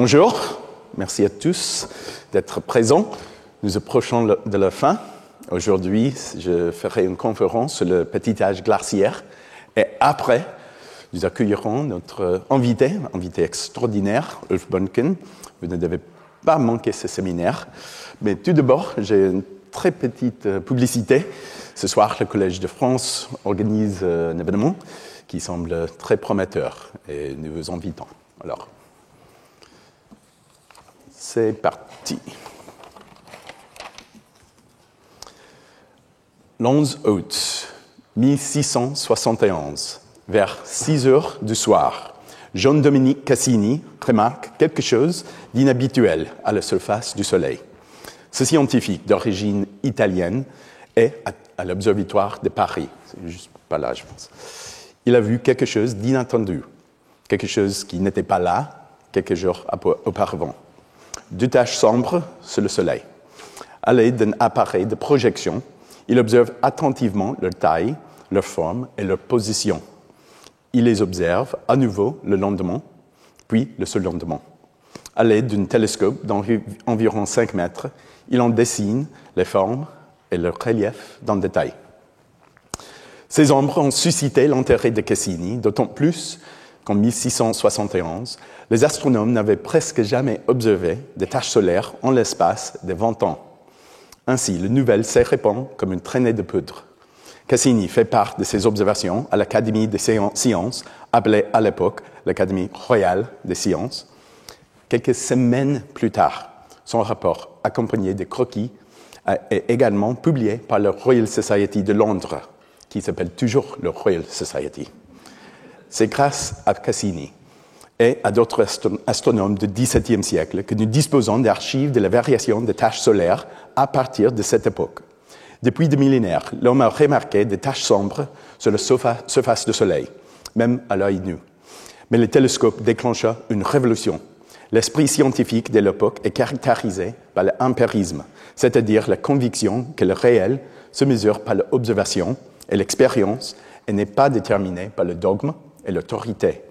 Bonjour, merci à tous d'être présents. Nous approchons de la fin. Aujourd'hui, je ferai une conférence sur le petit âge glaciaire. Et après, nous accueillerons notre invité extraordinaire, Ulf Bönken. Vous ne devez pas manquer ce séminaire. Mais tout d'abord, j'ai une très petite publicité. Ce soir, le Collège de France organise un événement qui semble très prometteur et nous vous invitons. Alors, c'est parti. Le 11 août 1671, vers 6 heures du soir, Jean-Dominique Cassini remarque quelque chose d'inhabituel à la surface du Soleil. Ce scientifique d'origine italienne est à l'Observatoire de Paris. C'est juste pas là, je pense. Il a vu quelque chose d'inattendu, quelque chose qui n'était pas là quelques jours auparavant. Deux taches sombres sur le Soleil. À l'aide d'un appareil de projection, il observe attentivement leur taille, leur forme et leur position. Il les observe à nouveau le lendemain, puis le surlendemain. À l'aide d'un télescope d'environ 5 mètres, il en dessine les formes et leur relief dans le détail. Ces ombres ont suscité l'intérêt de Cassini, d'autant plus qu'en 1671, les astronomes n'avaient presque jamais observé des taches solaires en l'espace de 20 ans. Ainsi, la nouvelle s'est répandue comme une traînée de poudre. Cassini fait part de ses observations à l'Académie des sciences, appelée à l'époque l'Académie royale des sciences. Quelques semaines plus tard, son rapport, accompagné de croquis, est également publié par la Royal Society de Londres, qui s'appelle toujours le Royal Society. C'est grâce à Cassini et à d'autres astronomes du XVIIe siècle que nous disposons d'archives de la variation des taches solaires à partir de cette époque. Depuis des millénaires, l'homme a remarqué des taches sombres sur la surface du Soleil, même à l'œil nu. Mais le télescope déclencha une révolution. L'esprit scientifique de l'époque est caractérisé par l'empirisme, c'est-à-dire la conviction que le réel se mesure par l'observation et l'expérience et n'est pas déterminé par le dogme et l'autorité.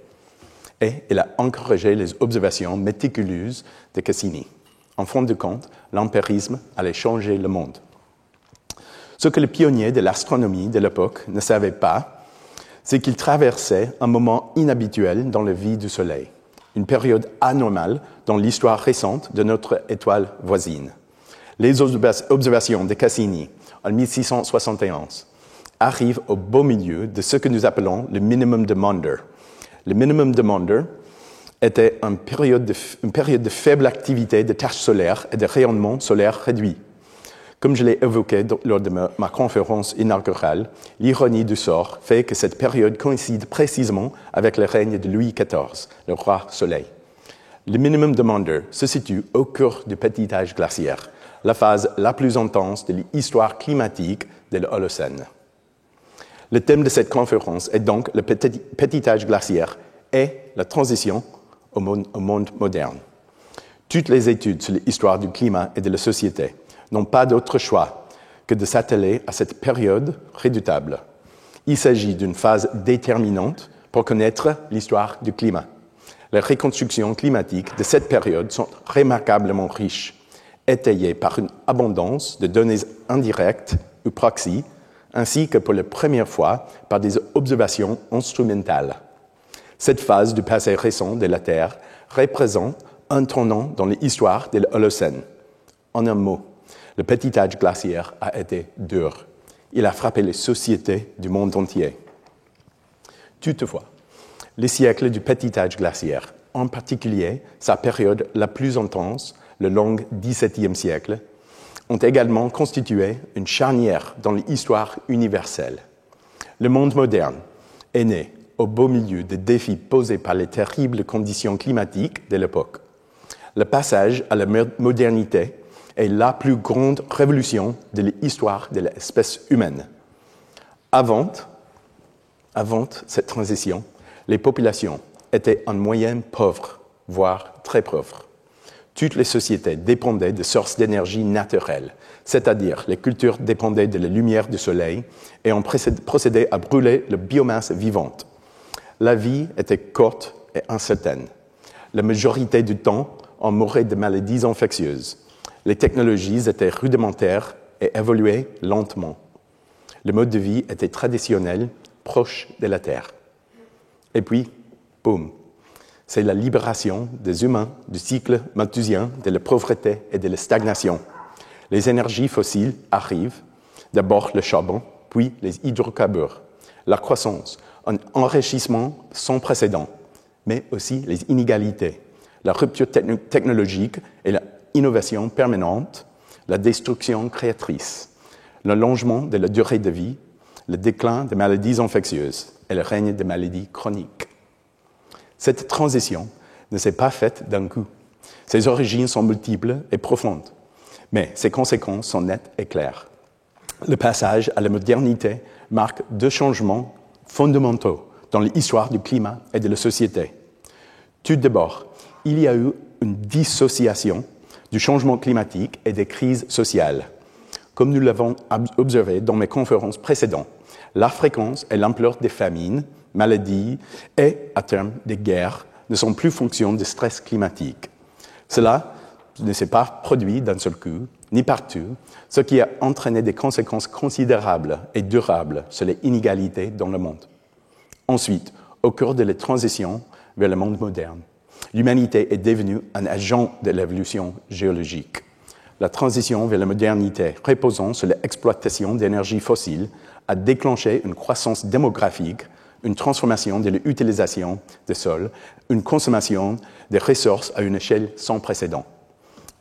Et il a encouragé les observations méticuleuses de Cassini. En fin de compte, l'empirisme allait changer le monde. Ce que les pionniers de l'astronomie de l'époque ne savaient pas, c'est qu'ils traversaient un moment inhabituel dans la vie du Soleil, une période anormale dans l'histoire récente de notre étoile voisine. Les observations de Cassini en 1671 arrivent au beau milieu de ce que nous appelons le minimum de Maunder. Le minimum de Maunder était une période de faible activité de taches solaires et de rayonnement solaire réduit. Comme je l'ai évoqué lors de ma conférence inaugurale, l'ironie du sort fait que cette période coïncide précisément avec le règne de Louis XIV, le roi Soleil. Le minimum de Maunder se situe au cœur du petit âge glaciaire, la phase la plus intense de l'histoire climatique de l'Holocène. Le thème de cette conférence est donc le petit âge glaciaire et la transition au monde moderne. Toutes les études sur l'histoire du climat et de la société n'ont pas d'autre choix que de s'atteler à cette période redoutable. Il s'agit d'une phase déterminante pour connaître l'histoire du climat. Les reconstructions climatiques de cette période sont remarquablement riches, étayées par une abondance de données indirectes ou proxy, ainsi que pour la première fois par des observations instrumentales. Cette phase du passé récent de la Terre représente un tournant dans l'histoire de l'Holocène. En un mot, le petit âge glaciaire a été dur. Il a frappé les sociétés du monde entier. Toutefois, les siècles du petit âge glaciaire, en particulier sa période la plus intense, le long XVIIe siècle, ont également constitué une charnière dans l'histoire universelle. Le monde moderne est né au beau milieu des défis posés par les terribles conditions climatiques de l'époque. Le passage à la modernité est la plus grande révolution de l'histoire de l'espèce humaine. Avant cette transition, les populations étaient en moyenne pauvres, voire très pauvres. Toutes les sociétés dépendaient de sources d'énergie naturelles, c'est-à-dire les cultures dépendaient de la lumière du soleil et on procédait à brûler la biomasse vivante. La vie était courte et incertaine. La majorité du temps, on mourait de maladies infectieuses. Les technologies étaient rudimentaires et évoluaient lentement. Le mode de vie était traditionnel, proche de la Terre. Et puis, boum, c'est la libération des humains du cycle malthusien, de la pauvreté et de la stagnation. Les énergies fossiles arrivent, d'abord le charbon, puis les hydrocarbures. La croissance, un enrichissement sans précédent, mais aussi les inégalités, la rupture technologique et l'innovation permanente, la destruction créatrice, l'allongement de la durée de vie, le déclin des maladies infectieuses et le règne des maladies chroniques. Cette transition ne s'est pas faite d'un coup. Ses origines sont multiples et profondes, mais ses conséquences sont nettes et claires. Le passage à la modernité marque deux changements fondamentaux dans l'histoire du climat et de la société. Tout d'abord, il y a eu une dissociation du changement climatique et des crises sociales. Comme nous l'avons observé dans mes conférences précédentes, la fréquence et l'ampleur des famines, maladies et, à terme, des guerres ne sont plus fonction du stress climatique. Cela ne s'est pas produit d'un seul coup, ni partout, ce qui a entraîné des conséquences considérables et durables sur les inégalités dans le monde. Ensuite, au cours de la transition vers le monde moderne, l'humanité est devenue un agent de l'évolution géologique. La transition vers la modernité reposant sur l'exploitation d'énergies fossiles a déclenché une croissance démographique, une transformation de l'utilisation des sols, une consommation des ressources à une échelle sans précédent.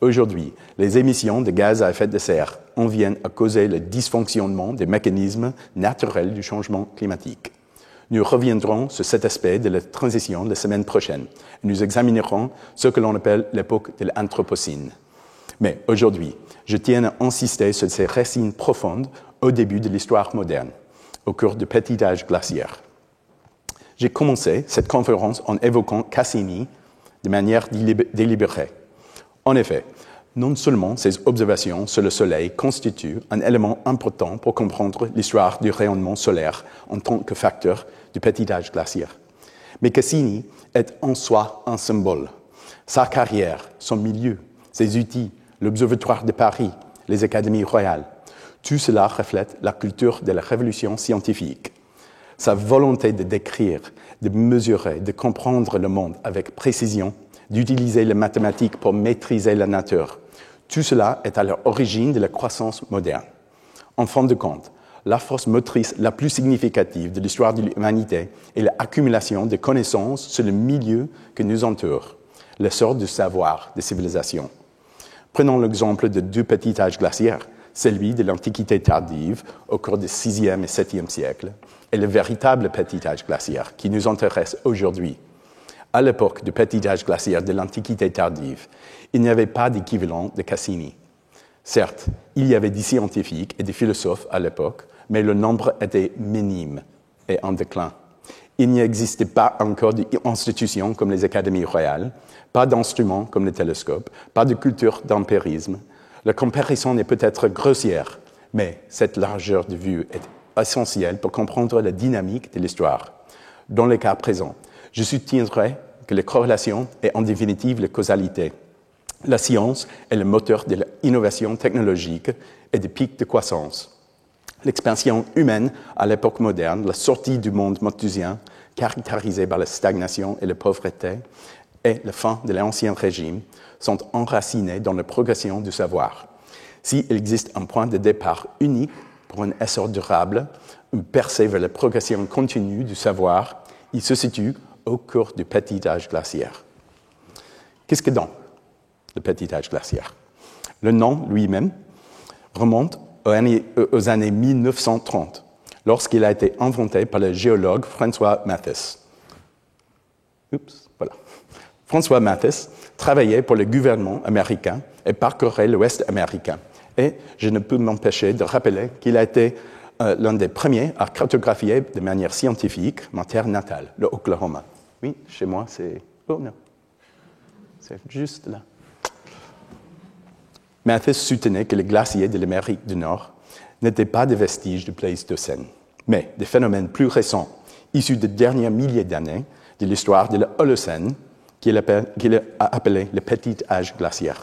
Aujourd'hui, les émissions de gaz à effet de serre en viennent à causer le dysfonctionnement des mécanismes naturels du changement climatique. Nous reviendrons sur cet aspect de la transition la semaine prochaine. Nous examinerons ce que l'on appelle l'époque de l'Anthropocène. Mais aujourd'hui, je tiens à insister sur ces racines profondes au début de l'histoire moderne, au cours du petit âge glaciaire. J'ai commencé cette conférence en évoquant Cassini de manière délibérée. En effet, non seulement ces observations sur le Soleil constituent un élément important pour comprendre l'histoire du rayonnement solaire en tant que facteur du petit âge glaciaire, mais Cassini est en soi un symbole. Sa carrière, son milieu, ses outils, l'Observatoire de Paris, les académies royales, tout cela reflète la culture de la révolution scientifique. Sa volonté de décrire, de mesurer, de comprendre le monde avec précision, d'utiliser les mathématiques pour maîtriser la nature. Tout cela est à l'origine de la croissance moderne. En fin de compte, la force motrice la plus significative de l'histoire de l'humanité est l'accumulation de connaissances sur le milieu qui nous entoure, l'essor du savoir des civilisations. Prenons l'exemple de deux petits âges glaciaires, celui de l'Antiquité tardive au cours des 6e et 7e siècles, et le véritable petit âge glaciaire qui nous intéresse aujourd'hui. À l'époque du petit âge glaciaire de l'Antiquité tardive, il n'y avait pas d'équivalent de Cassini. Certes, il y avait des scientifiques et des philosophes à l'époque, mais le nombre était minime et en déclin. Il n'y existait pas encore d'institutions comme les académies royales, pas d'instruments comme le télescope, pas de culture d'empirisme. La comparaison est peut-être grossière, mais cette largeur de vue est essentielle pour comprendre la dynamique de l'histoire. Dans le cas présent, je soutiendrai que les corrélations et en définitive les causalités. La science est le moteur de l'innovation technologique et des pics de croissance. L'expansion humaine à l'époque moderne, la sortie du monde malthusien, caractérisé par la stagnation et la pauvreté, et la fin de l'Ancien Régime, sont enracinées dans la progression du savoir. S'il existe un point de départ unique pour un essor durable, une percée vers la progression continue du savoir, il se situe au cours du petit âge glaciaire. Qu'est-ce que donc le petit âge glaciaire? Le nom lui-même remonte aux années 1930, lorsqu'il a été inventé par le géologue François Matthes. François Matthes travaillait pour le gouvernement américain et parcourait l'Ouest américain. Et je ne peux m'empêcher de rappeler qu'il a été l'un des premiers à cartographier de manière scientifique ma terre natale, le Oklahoma. Oui, chez moi, c'est... Oh non, c'est juste là. Matthes soutenait que les glaciers de l'Amérique du Nord n'étaient pas des vestiges du Pléistocène, mais des phénomènes plus récents, issus des derniers milliers d'années de l'histoire de l'Holocène, qu'il a appelé le petit âge glaciaire.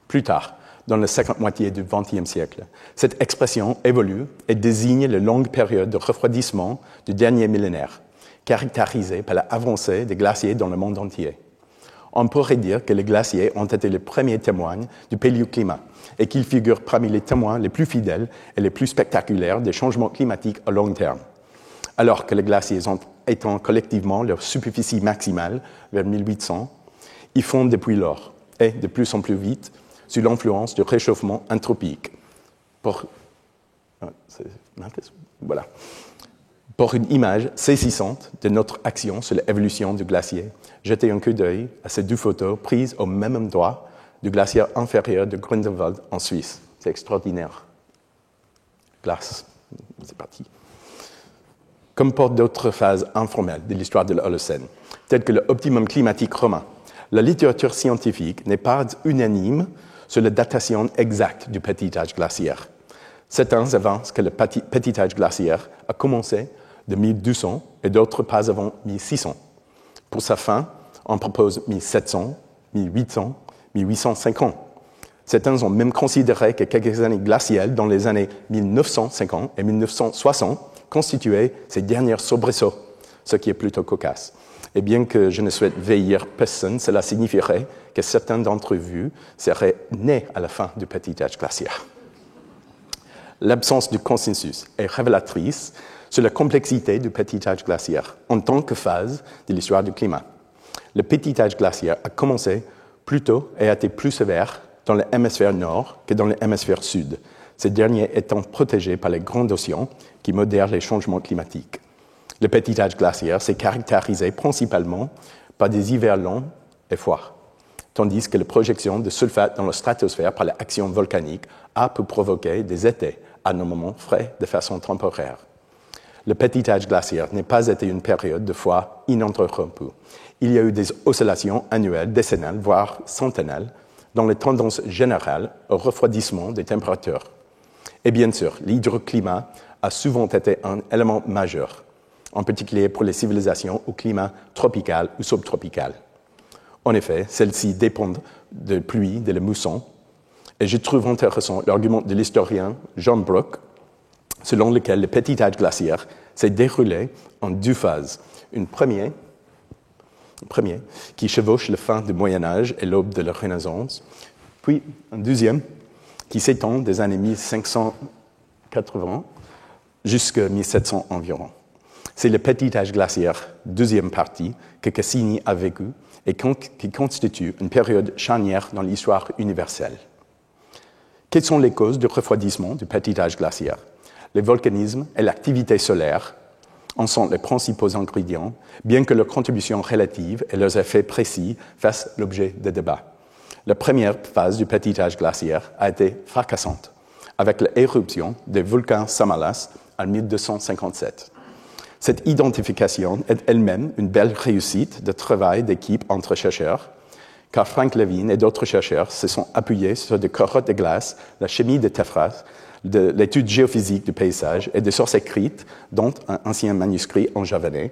Plus tard, dans la seconde moitié du XXe siècle, cette expression évolue et désigne la longue période de refroidissement du dernier millénaire, caractérisée par l'avancée des glaciers dans le monde entier. On pourrait dire que les glaciers ont été les premiers témoins du paléoclimat et qu'ils figurent parmi les témoins les plus fidèles et les plus spectaculaires des changements climatiques à long terme. Alors que les glaciers ont étant collectivement leur superficie maximale vers 1800, ils fondent depuis lors et de plus en plus vite sous l'influence du réchauffement anthropique. Pour une image saisissante de notre action sur l'évolution du glacier, jetez un coup d'œil à ces deux photos prises au même endroit du glacier inférieur de Grindelwald en Suisse. C'est extraordinaire. Glace, c'est parti. Comme pour d'autres phases informelles de l'histoire de l'Holocène, telles que l'optimum climatique romain, la littérature scientifique n'est pas unanime sur la datation exacte du petit âge glaciaire. Certains avancent que le petit âge glaciaire a commencé de 1200 et d'autres pas avant 1600. Pour sa fin, on propose 1700, 1800, 1850. Certains ont même considéré que quelques années glaciales dans les années 1950 et 1960 constituaient ces derniers soubresauts, ce qui est plutôt cocasse. Et bien que je ne souhaite vieillir personne, cela signifierait que certains d'entre vous seraient nés à la fin du petit âge glaciaire. L'absence de consensus est révélatrice sur la complexité du petit âge glaciaire en tant que phase de l'histoire du climat. Le petit âge glaciaire a commencé plus tôt et a été plus sévère dans l'hémisphère nord que dans l'hémisphère sud, ces derniers étant protégés par les grands océans qui modèrent les changements climatiques. Le petit âge glaciaire s'est caractérisé principalement par des hivers longs et froids, tandis que la projection de sulfate dans la stratosphère par l'action volcanique a pu provoquer des étés anormalement frais de façon temporaire. Le petit âge glaciaire n'a pas été une période de froid ininterrompue. Il y a eu des oscillations annuelles, décennales, voire centennales, dans les tendances générales au refroidissement des températures. Et bien sûr, l'hydroclimat a souvent été un élément majeur, en particulier pour les civilisations au climat tropical ou subtropical. En effet, celles-ci dépendent de pluie, de la mousson, et je trouve intéressant l'argument de l'historien John Brooke, selon lequel le petit âge glaciaire s'est déroulé en deux phases. Une première qui chevauche la fin du Moyen-Âge et l'aube de la Renaissance, puis une deuxième qui s'étend des années 1580 jusqu'à 1700 environ. C'est le petit âge glaciaire, deuxième partie, que Cassini a vécu et qui constitue une période charnière dans l'histoire universelle. Quelles sont les causes du refroidissement du petit âge glaciaire? Le volcanisme et l'activité solaire en sont les principaux ingrédients, bien que leurs contributions relatives et leurs effets précis fassent l'objet de débats. La première phase du petit âge glaciaire a été fracassante, avec l'éruption des volcans Samalas en 1257. Cette identification est elle-même une belle réussite de travail d'équipe entre chercheurs, car Frank Levin et d'autres chercheurs se sont appuyés sur des carottes de glace, la chimie de Tefras, de l'étude géophysique du paysage et des sources écrites, dont un ancien manuscrit en javanais,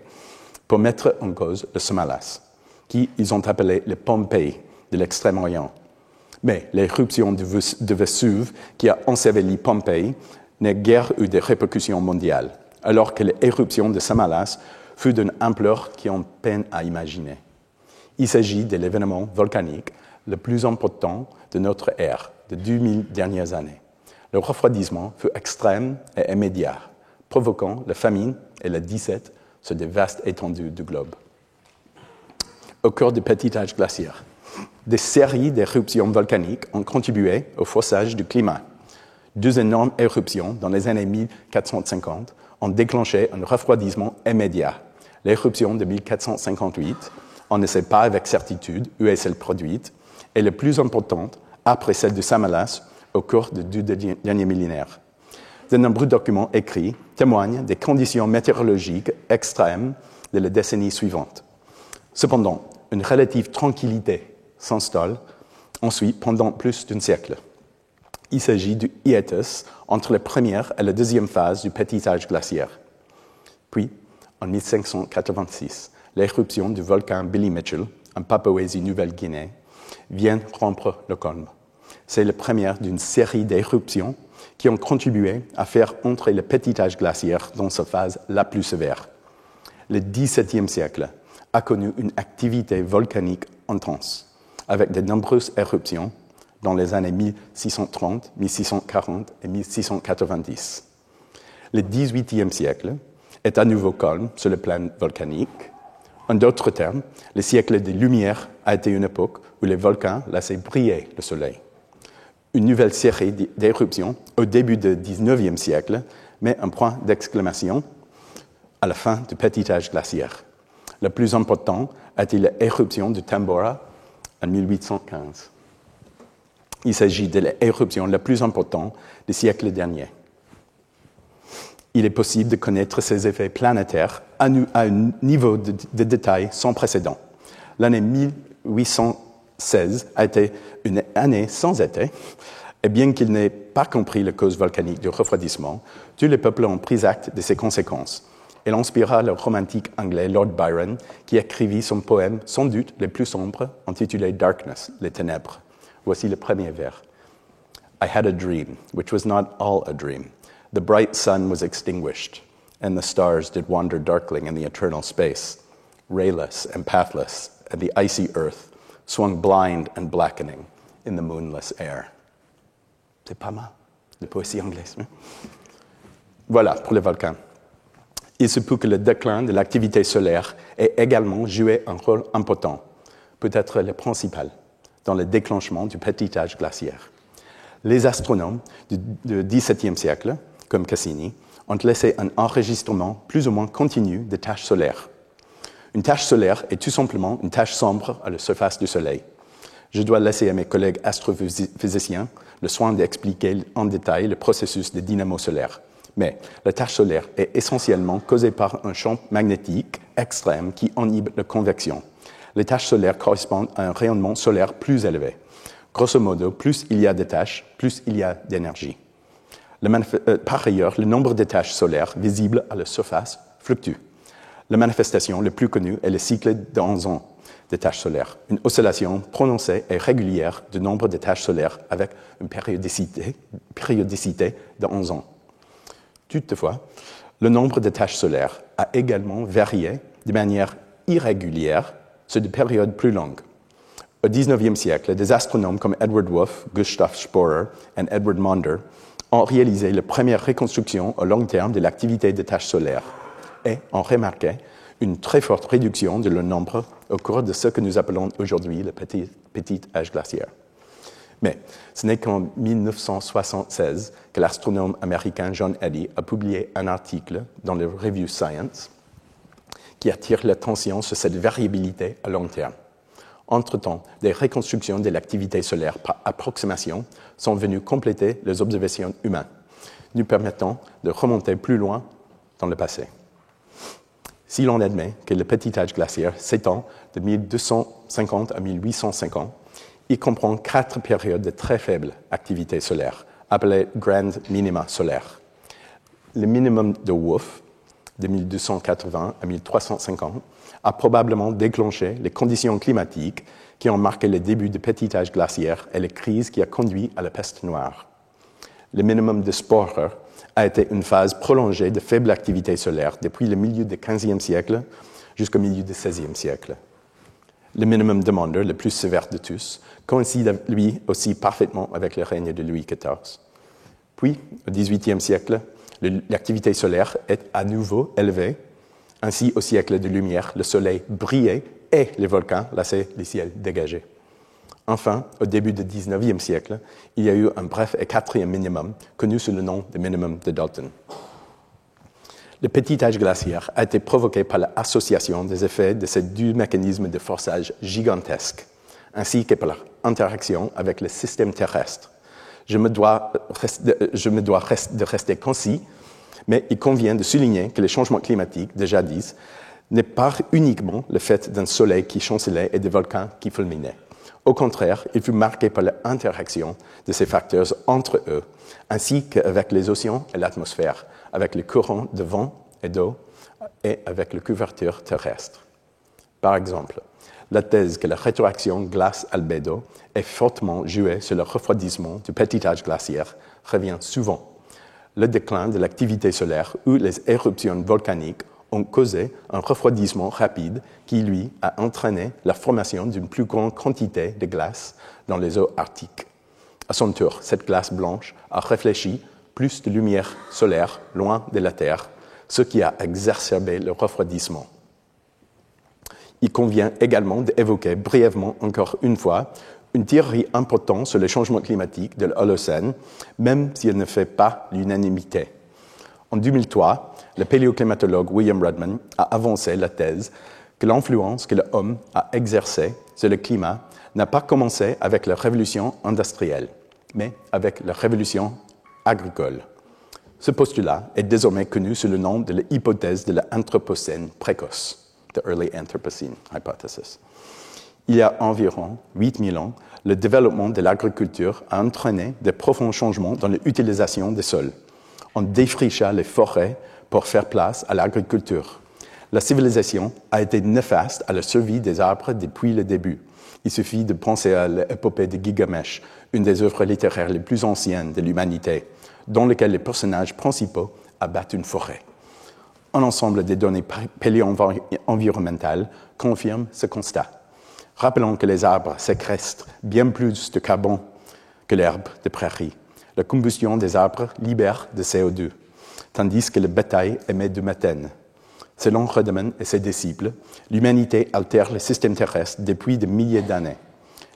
pour mettre en cause le Samalas, qu'ils ont appelé le Pompéi de l'Extrême-Orient. Mais l'éruption de Vésuve qui a enseveli Pompéi n'a guère eu de répercussions mondiales, alors que l'éruption de Samalas fut d'une ampleur qu'on peine à imaginer. Il s'agit de l'événement volcanique le plus important de notre ère, de 2000 dernières années. Le refroidissement fut extrême et immédiat, provoquant la famine et la disette sur des vastes étendues du globe. Au cours du petit âge glaciaire, des séries d'éruptions volcaniques ont contribué au faussage du climat. Deux énormes éruptions dans les années 1450 ont déclenché un refroidissement immédiat. L'éruption de 1458, on ne sait pas avec certitude où est-elle produite, est la plus importante après celle de Samalas au cours des deux derniers millénaires. De nombreux documents écrits témoignent des conditions météorologiques extrêmes de la décennie suivante. Cependant, une relative tranquillité s'installe ensuite pendant plus d'un siècle. Il s'agit du hiatus entre la première et la deuxième phase du petit âge glaciaire. Puis, en 1586, l'éruption du volcan Billy Mitchell en Papouasie-Nouvelle-Guinée vient rompre le cône. C'est la première d'une série d'éruptions qui ont contribué à faire entrer le petit âge glaciaire dans sa phase la plus sévère. Le XVIIe siècle a connu une activité volcanique intense, avec de nombreuses éruptions dans les années 1630, 1640 et 1690. Le XVIIIe siècle est à nouveau calme sur le plan volcanique. En d'autres termes, le siècle des Lumières a été une époque où les volcans laissaient briller le soleil. Une nouvelle série d'éruptions au début du XIXe siècle met un point d'exclamation à la fin du petit âge glaciaire. Le plus important a été l'éruption de Tambora en 1815. Il s'agit de l'éruption la plus importante du siècle dernier. Il est possible de connaître ses effets planétaires à un niveau de détail sans précédent. L'année 1816 a été une année sans été, et bien qu'il n'ait pas compris la cause volcanique du refroidissement, tous les peuples ont pris acte de ses conséquences. Elle inspira le romantique anglais Lord Byron, qui écrivit son poème sans doute le plus sombre, intitulé Darkness, les ténèbres. Voici le premier vers. I had a dream, which was not all a dream. The bright sun was extinguished, and the stars did wander darkling in the eternal space. Rayless and pathless, and the icy earth swung blind and blackening in the moonless air. C'est pas mal, la poésie anglaise. Hein? Voilà pour les volcans. Il se peut que le déclin de l'activité solaire ait également joué un rôle important, peut-être le principal, dans le déclenchement du petit âge glaciaire. Les astronomes du XVIIe siècle, comme Cassini, ont laissé un enregistrement plus ou moins continu de taches solaires. Une tache solaire est tout simplement une tache sombre à la surface du Soleil. Je dois laisser à mes collègues astrophysiciens le soin d'expliquer en détail le processus des dynamos solaires. Mais la tache solaire est essentiellement causée par un champ magnétique extrême qui inhibe la convection. Les taches solaires correspondent à un rayonnement solaire plus élevé. Grosso modo, plus il y a de taches, plus il y a d'énergie. Par ailleurs, le nombre de taches solaires visibles à la surface fluctue. La manifestation la plus connue est le cycle d'11 ans des taches solaires, une oscillation prononcée et régulière du nombre de taches solaires avec une périodicité de 11 ans. Toutefois, le nombre de taches solaires a également varié de manière irrégulière sur des périodes plus longues. Au XIXe siècle, des astronomes comme Edward Wolf, Gustav Sporer et Edward Maunder ont réalisé la première reconstruction au long terme de l'activité des taches solaires et ont remarqué une très forte réduction de leur nombre au cours de ce que nous appelons aujourd'hui le petit âge glaciaire. Mais ce n'est qu'en 1976 que l'astronome américain John Eddy a publié un article dans le revue Science qui attire l'attention sur cette variabilité à long terme. Entre-temps, des reconstructions de l'activité solaire par approximation sont venues compléter les observations humaines, nous permettant de remonter plus loin dans le passé. Si l'on admet que le petit âge glaciaire s'étend de 1250 à 1850, il comprend 4 périodes de très faible activité solaire, appelées grand minima solaires. Le minimum de Wolf, de 1280 à 1350, a probablement déclenché les conditions climatiques qui ont marqué le début du petit âge glaciaire et la crise qui a conduit à la peste noire. Le minimum de Sporer a été une phase prolongée de faible activité solaire depuis le milieu du XVe siècle jusqu'au milieu du XVIe siècle. Le minimum de Maunder, le plus sévère de tous, coïncide lui aussi parfaitement avec le règne de Louis XIV. Puis, au XVIIIe siècle, l'activité solaire est à nouveau élevée. Ainsi, au siècle de lumière, le soleil brillait et les volcans laissaient le ciel dégagé. Enfin, au début du XIXe siècle, il y a eu un bref et 4e minimum, connu sous le nom de minimum de Dalton. Le petit âge glaciaire a été provoqué par l'association des effets de ces deux mécanismes de forçage gigantesques, ainsi que par leur interaction avec le système terrestre. Je me dois de rester concis, mais il convient de souligner que le changement climatique de jadis n'est pas uniquement le fait d'un soleil qui chancelait et de volcans qui fulminaient. Au contraire, il fut marqué par l'interaction de ces facteurs entre eux, ainsi qu'avec les océans et l'atmosphère, avec les courants de vent et d'eau et avec la couverture terrestre. Par exemple, la thèse que la rétroaction glace-albédo est fortement jouée sur le refroidissement du petit âge glaciaire revient souvent. Le déclin de l'activité solaire ou les éruptions volcaniques ont causé un refroidissement rapide qui, lui, a entraîné la formation d'une plus grande quantité de glace dans les eaux arctiques. À son tour, cette glace blanche a réfléchi plus de lumière solaire loin de la Terre, ce qui a exacerbé le refroidissement. Il convient également d'évoquer brièvement encore une fois une théorie importante sur les changements climatiques de l'Holocène, même si elle ne fait pas l'unanimité. En 2003, le paléoclimatologue William Rudman a avancé la thèse que l'influence que l'homme a exercée sur le climat n'a pas commencé avec la révolution industrielle, mais avec la révolution agricole. Ce postulat est désormais connu sous le nom de l'hypothèse de l'Anthropocène précoce, the Early Anthropocene Hypothesis. Il y a environ 8000 ans, le développement de l'agriculture a entraîné de profonds changements dans l'utilisation des sols. On défricha les forêts pour faire place à l'agriculture. La civilisation a été néfaste à la survie des arbres depuis le début. Il suffit de penser à l'épopée de Gilgamesh, une des œuvres littéraires les plus anciennes de l'humanité, dans laquelle les personnages principaux abattent une forêt. Un ensemble des données paléo-environnementales confirme ce constat. Rappelons que les arbres séquestrent bien plus de carbone que l'herbe de prairie. La combustion des arbres libère de CO2, tandis que le bétail émet du méthane. Selon Rudman et ses disciples, l'humanité altère le système terrestre depuis des milliers d'années.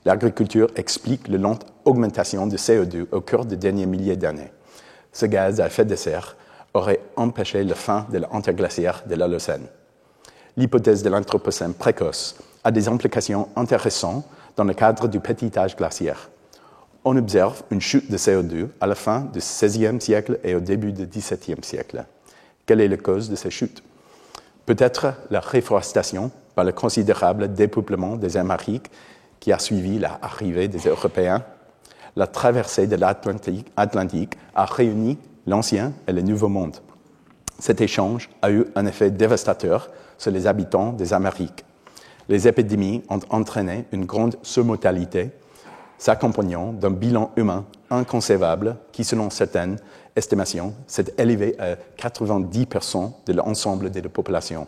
L'agriculture explique la lente augmentation de CO2 au cours des derniers milliers d'années. Ce gaz à effet de serre aurait empêché la fin de l'interglaciaire de l'Holocène. L'hypothèse de l'Anthropocène précoce a des implications intéressantes dans le cadre du petit âge glaciaire. On observe une chute de CO2 à la fin du XVIe siècle et au début du XVIIe siècle. Quelle est la cause de ces chutes? Peut-être la réforestation par le considérable dépeuplement des Amériques qui a suivi l'arrivée des Européens. La traversée de l'Atlantique a réuni l'Ancien et le Nouveau Monde. Cet échange a eu un effet dévastateur sur les habitants des Amériques. Les épidémies ont entraîné une grande surmortalité, s'accompagnant d'un bilan humain inconcevable qui, selon certaines estimations, s'est élevé à 90% de l'ensemble des populations.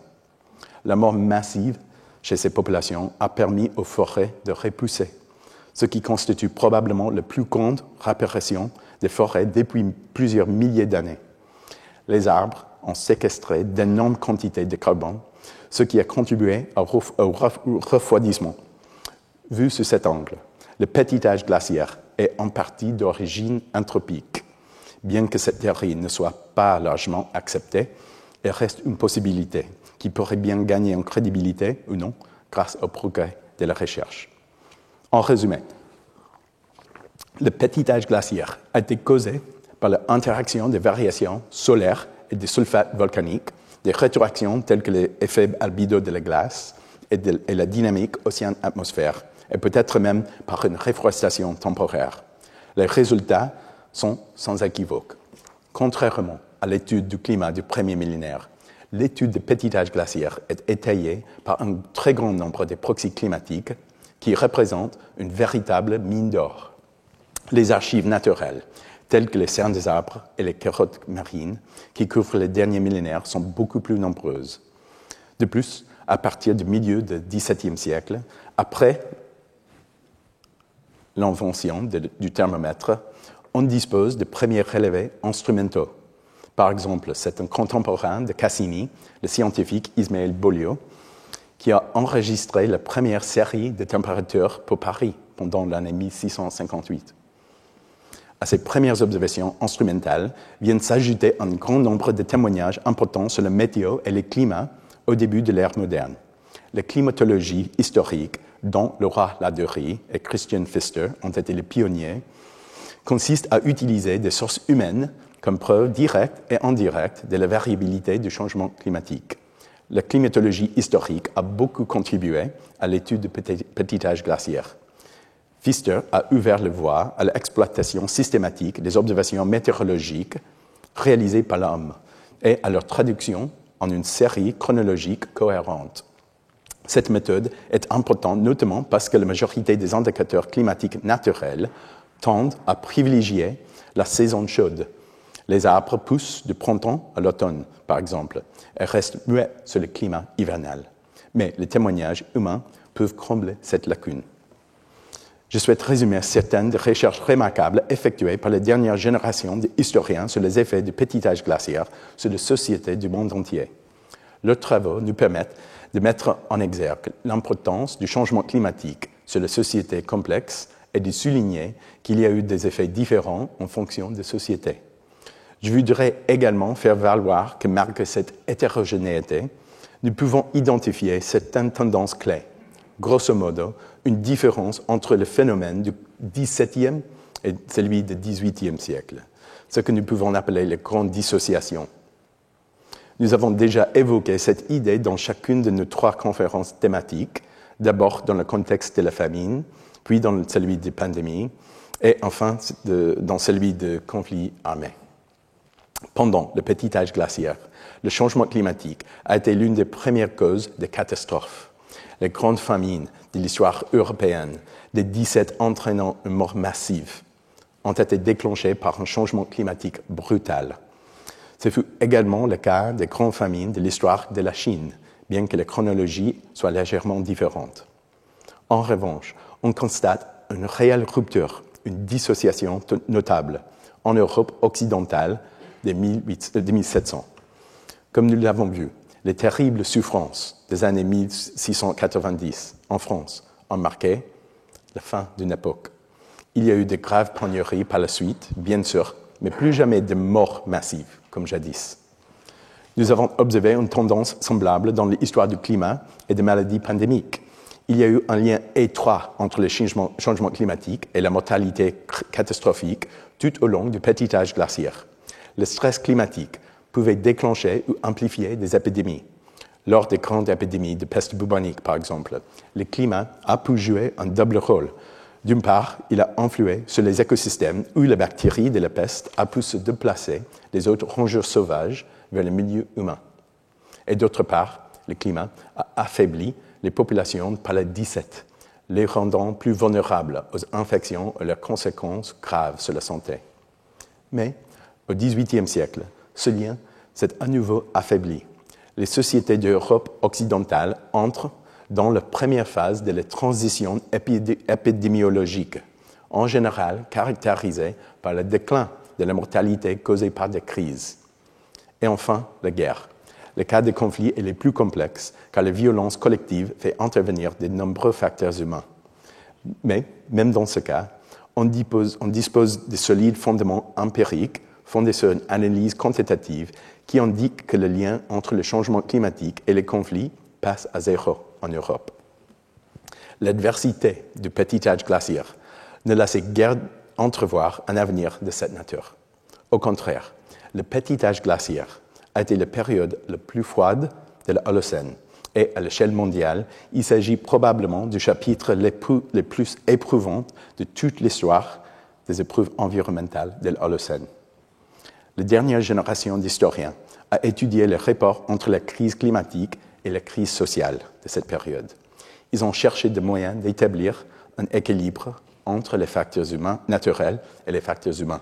La mort massive chez ces populations a permis aux forêts de repousser, ce qui constitue probablement la plus grande réparation des forêts depuis plusieurs milliers d'années. Les arbres ont séquestré d'énormes quantités de carbone, ce qui a contribué au refroidissement. Vu sous cet angle, le petit âge glaciaire est en partie d'origine anthropique. Bien que cette théorie ne soit pas largement acceptée, elle reste une possibilité qui pourrait bien gagner en crédibilité ou non grâce au progrès de la recherche. En résumé, le petit âge glaciaire a été causé par l'interaction des variations solaires et des sulfates volcaniques, des rétroactions telles que l'effet albedo de la glace et la dynamique océan-atmosphère, et peut-être même par une réforestation temporaire. Les résultats sont sans équivoque. Contrairement à l'étude du climat du premier millénaire, l'étude du petit âge glaciaire est étayée par un très grand nombre de proxys climatiques qui représentent une véritable mine d'or. Les archives naturelles, telles que les cernes des arbres et les carottes marines, qui couvrent les derniers millénaires, sont beaucoup plus nombreuses. De plus, à partir du milieu du XVIIe siècle, après l'invention du thermomètre, on dispose de premiers relevés instrumentaux. Par exemple, c'est un contemporain de Cassini, le scientifique Ismaël Bolyai, qui a enregistré la première série de températures pour Paris pendant l'année 1658. À ces premières observations instrumentales viennent s'ajouter un grand nombre de témoignages importants sur le météo et le climat au début de l'ère moderne. La climatologie historique, dont Laura Ladurie et Christian Pfister ont été les pionniers, consiste à utiliser des sources humaines comme preuve directe et indirecte de la variabilité du changement climatique. La climatologie historique a beaucoup contribué à l'étude du petit âge glaciaire. Pfister a ouvert la voie à l'exploitation systématique des observations météorologiques réalisées par l'homme et à leur traduction en une série chronologique cohérente. Cette méthode est importante notamment parce que la majorité des indicateurs climatiques naturels tendent à privilégier la saison chaude. Les arbres poussent du printemps à l'automne, par exemple, et restent muets sur le climat hivernal. Mais les témoignages humains peuvent combler cette lacune. Je souhaite résumer certaines des recherches remarquables effectuées par les dernières générations d'historiens sur les effets du petit âge glaciaire sur les sociétés du monde entier. Leurs travaux nous permettent de mettre en exergue l'importance du changement climatique sur les sociétés complexes et de souligner qu'il y a eu des effets différents en fonction des sociétés. Je voudrais également faire valoir que malgré cette hétérogénéité, nous pouvons identifier certaines tendances clés. Grosso modo, une différence entre le phénomène du XVIIe et celui du XVIIIe siècle, ce que nous pouvons appeler les grandes dissociations. Nous avons déjà évoqué cette idée dans chacune de nos 3 conférences thématiques, d'abord dans le contexte de la famine, puis dans celui des pandémies, et enfin dans celui de conflits armés. Pendant le petit âge glaciaire, le changement climatique a été l'une des premières causes des catastrophes. Les grandes famines de l'histoire européenne, des 17 entraînant une mort massive, ont été déclenchées par un changement climatique brutal. Ce fut également le cas des grandes famines de l'histoire de la Chine, bien que les chronologies soient légèrement différentes. En revanche, on constate une réelle rupture, une dissociation notable en Europe occidentale de 1700. Comme nous l'avons vu, les terribles souffrances des années 1690 en France ont marqué la fin d'une époque. Il y a eu de graves pénuries par la suite, bien sûr, mais plus jamais de morts massives, comme jadis. Nous avons observé une tendance semblable dans l'histoire du climat et des maladies pandémiques. Il y a eu un lien étroit entre le changement climatique et la mortalité catastrophique tout au long du petit âge glaciaire. Le stress climatique pouvait déclencher ou amplifier des épidémies. Lors des grandes épidémies de peste bubonique, par exemple, le climat a pu jouer un double rôle. D'une part, il a influé sur les écosystèmes où la bactérie de la peste a pu se déplacer des autres rongeurs sauvages vers le milieu humain. Et d'autre part, le climat a affaibli les populations par la disette, les rendant plus vulnérables aux infections et leurs conséquences graves sur la santé. Mais, au XVIIIe siècle, ce lien s'est à nouveau affaibli. Les sociétés d'Europe occidentale entrent dans la première phase de la transition épidémiologique, en général caractérisée par le déclin de la mortalité causée par des crises. Et enfin, la guerre. Le cas des conflits est le plus complexe, car la violence collective fait intervenir de nombreux facteurs humains. Mais, même dans ce cas, on dispose de solides fondements empiriques fondés sur une analyse quantitative qui indique que le lien entre le changement climatique et les conflits passe à zéro en Europe. L'adversité du petit âge glaciaire ne laissait guère entrevoir un avenir de cette nature. Au contraire, le petit âge glaciaire a été la période la plus froide de l'Holocène et, à l'échelle mondiale, il s'agit probablement du chapitre le plus éprouvant de toute l'histoire des épreuves environnementales de l'Holocène. La dernière génération d'historiens a étudié le rapport entre la crise climatique et la crise sociale de cette période. Ils ont cherché des moyens d'établir un équilibre entre les facteurs humains naturels et les facteurs humains.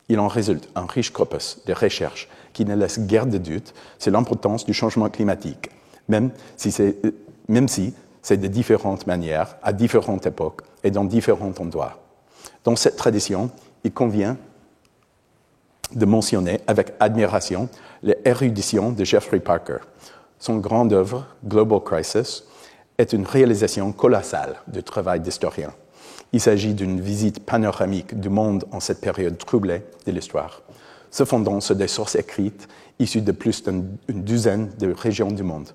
Il en résulte un riche corpus de recherches qui ne laisse guère de doute sur l'importance du changement climatique, même si c'est de différentes manières, à différentes époques et dans différents endroits. Dans cette tradition, il convient de mentionner avec admiration l'érudition de Jeffrey Parker. Son grande œuvre, Global Crisis, est une réalisation colossale du travail d'historien. Il s'agit d'une visite panoramique du monde en cette période troublée de l'histoire, se fondant sur des sources écrites issues de plus d'une douzaine de régions du monde.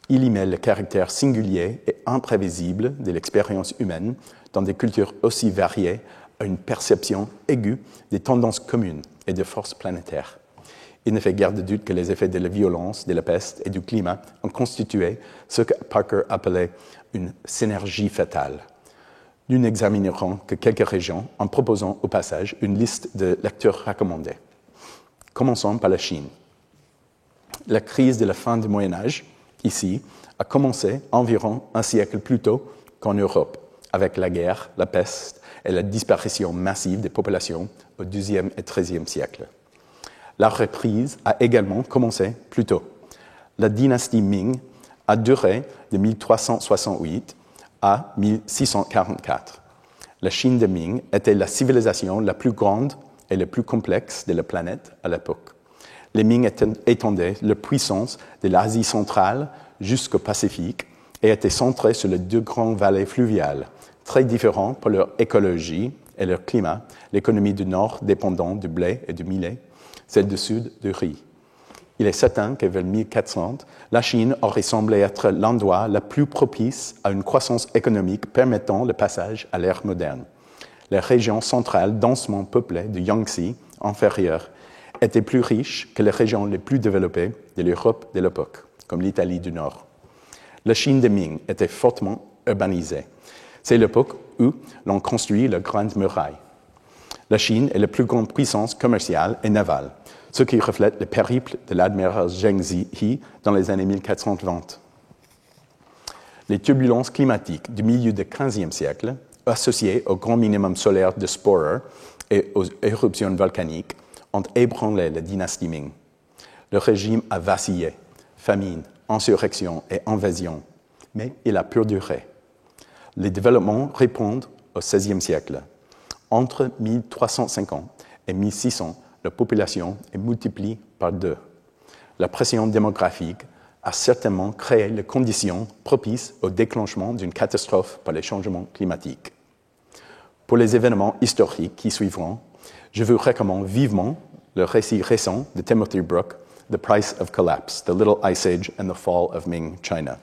Il y met le caractère singulier et imprévisible de l'expérience humaine dans des cultures aussi variées à une perception aiguë des tendances communes et des forces planétaires. Il ne fait guère de doute que les effets de la violence, de la peste et du climat ont constitué ce que Parker appelait une synergie fatale. Nous n'examinerons que quelques régions en proposant au passage une liste de lectures recommandées. Commençons par la Chine. La crise de la fin du Moyen Âge, ici, a commencé environ un siècle plus tôt qu'en Europe, avec la guerre, la peste et la disparition massive des populations au XIIe et XIIIe siècle. La reprise a également commencé plus tôt. La dynastie Ming a duré de 1368 à 1644. La Chine de Ming était la civilisation la plus grande et la plus complexe de la planète à l'époque. Les Ming étendaient leur puissance de l'Asie centrale jusqu'au Pacifique et étaient centrés sur les deux grandes vallées fluviales, très différents pour leur écologie et leur climat, l'économie du nord dépendant du blé et du millet, celle du sud du riz. Il est certain que vers 1400, la Chine aurait semblé être l'endroit le plus propice à une croissance économique permettant le passage à l'ère moderne. Les régions centrales densément peuplées du Yangtze inférieur étaient plus riches que les régions les plus développées de l'Europe de l'époque, comme l'Italie du Nord. La Chine de Ming était fortement urbanisée. C'est l'époque où l'on construit la Grande Muraille. La Chine est la plus grande puissance commerciale et navale, ce qui reflète le périple de l'admiral Zheng Ziyi dans les années 1420. Les turbulences climatiques du milieu du XVe siècle, associées au grand minimum solaire de Sporer et aux éruptions volcaniques, ont ébranlé la dynastie Ming. Le régime a vacillé, famine, insurrection et invasion, mais il a perduré. Les développements répondent au XVIe siècle. Entre 1350 et 1600, la population est multipliée par 2. La pression démographique a certainement créé les conditions propices au déclenchement d'une catastrophe par les changements climatiques. Pour les événements historiques qui suivront, je vous recommande vivement le récit récent de Timothy Brook, The Price of Collapse, The Little Ice Age and the Fall of Ming China,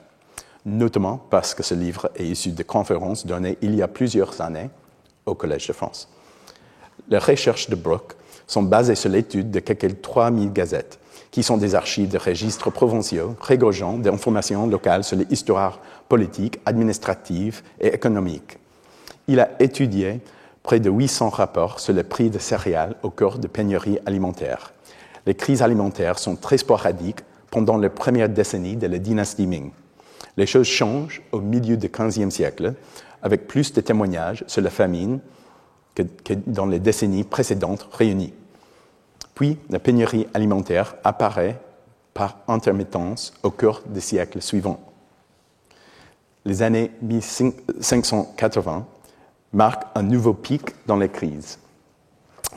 notamment parce que ce livre est issu de conférences données il y a plusieurs années au Collège de France. Les recherches de Brook sont basées sur l'étude de quelques 3000 gazettes, qui sont des archives de registres provinciaux regorgeant d'informations locales sur les histoires politiques, administratives et économiques. Il a étudié près de 800 rapports sur le prix des céréales au cœur de pénuries alimentaires. Les crises alimentaires sont très sporadiques pendant les premières décennies de la dynastie Ming. Les choses changent au milieu du XVe siècle, avec plus de témoignages sur la famine que dans les décennies précédentes réunies. Puis, la pénurie alimentaire apparaît par intermittence au cœur des siècles suivants. Les années 1580 marquent un nouveau pic dans les crises.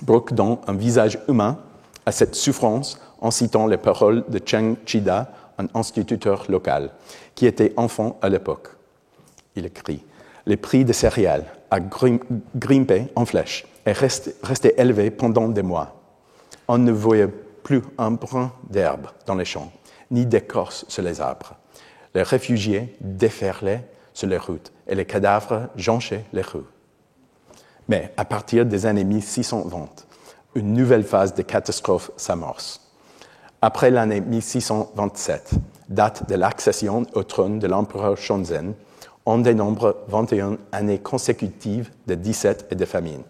Brook donne un visage humain à cette souffrance en citant les paroles de Cheng Chida, un instituteur local, qui était enfant à l'époque. Il écrit « Les prix des céréales a grimpé en flèche et resté élevé pendant des mois. On ne voyait plus un brin d'herbe dans les champs, ni d'écorce sur les arbres. Les réfugiés déferlaient sur les routes et les cadavres jonchaient les rues. Mais à partir des années 1620, une nouvelle phase de catastrophe s'amorce. Après l'année 1627, date de l'accession au trône de l'empereur Shenzhen, on dénombre 21 années consécutives de disette et de famine.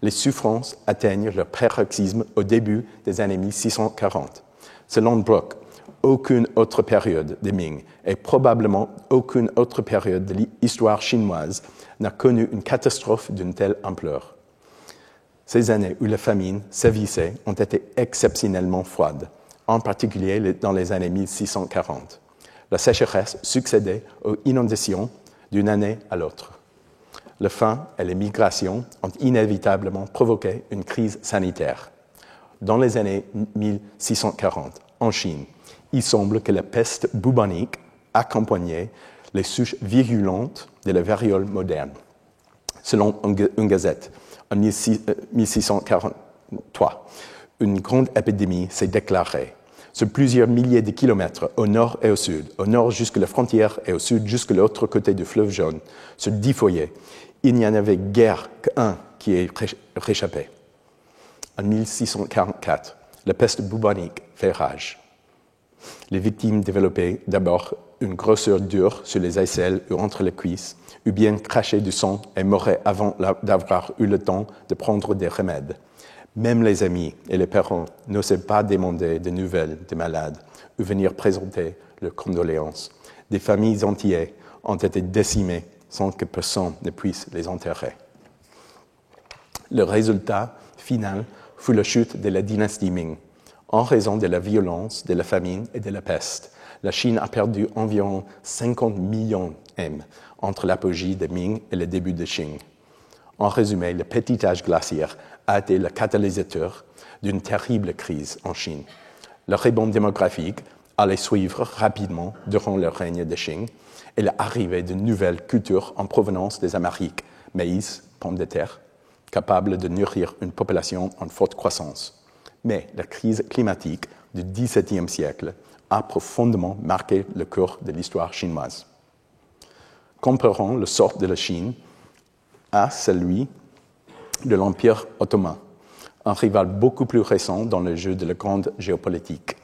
Les souffrances atteignent leur paroxysme au début des années 1640. Selon Brook, aucune autre période de Ming et probablement aucune autre période de l'histoire chinoise n'a connu une catastrophe d'une telle ampleur. Ces années où la famine sévissait ont été exceptionnellement froides, en particulier dans les années 1640. La sécheresse succédait aux inondations d'une année à l'autre. La faim et les migrations ont inévitablement provoqué une crise sanitaire. Dans les années 1640, en Chine, il semble que la peste bubonique accompagnait les souches virulentes de la variole moderne. Selon une gazette, en 1643, une grande épidémie s'est déclarée sur plusieurs milliers de kilomètres au nord et au sud, au nord jusqu'à la frontière et au sud jusqu'à l'autre côté du fleuve Jaune, sur 10 foyers. Il n'y en avait guère qu'un qui ait réchappé. En 1644, la peste bubonique fait rage. Les victimes développaient d'abord une grosseur dure sur les aisselles ou entre les cuisses, ou bien crachaient du sang et mouraient avant d'avoir eu le temps de prendre des remèdes. Même les amis et les parents n'osaient pas demander de nouvelles des malades ou venir présenter leurs condoléances. Des familles entières ont été décimées sans que personne ne puisse les enterrer. Le résultat final fut la chute de la dynastie Ming. En raison de la violence, de la famine et de la peste, la Chine a perdu environ 50 millions d'hommes entre l'apogée de Ming et le début de Qing. En résumé, le petit âge glaciaire a été le catalyseur d'une terrible crise en Chine. Le rebond démographique allait suivre rapidement durant le règne de Qing et l'arrivée de nouvelles cultures en provenance des Amériques, maïs, pommes de terre, capables de nourrir une population en forte croissance. Mais la crise climatique du XVIIe siècle a profondément marqué le cours de l'histoire chinoise. Comparons le sort de la Chine à celui de l'Empire ottoman, un rival beaucoup plus récent dans le jeu de la grande géopolitique.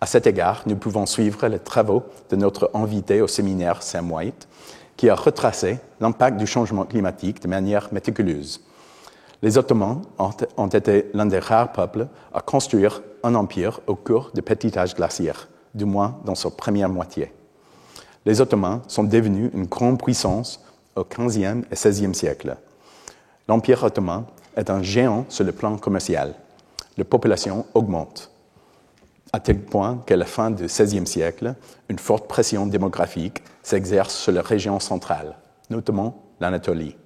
À cet égard, nous pouvons suivre les travaux de notre invité au séminaire Sam White, qui a retracé l'impact du changement climatique de manière méticuleuse. Les Ottomans ont été l'un des rares peuples à construire un empire au cours du petit âge glaciaire, du moins dans sa première moitié. Les Ottomans sont devenus une grande puissance au XVe et XVIe siècle. L'Empire ottoman est un géant sur le plan commercial. La population augmente, à tel point qu'à la fin du XVIe siècle, une forte pression démographique s'exerce sur la région centrale, notamment l'Anatolie.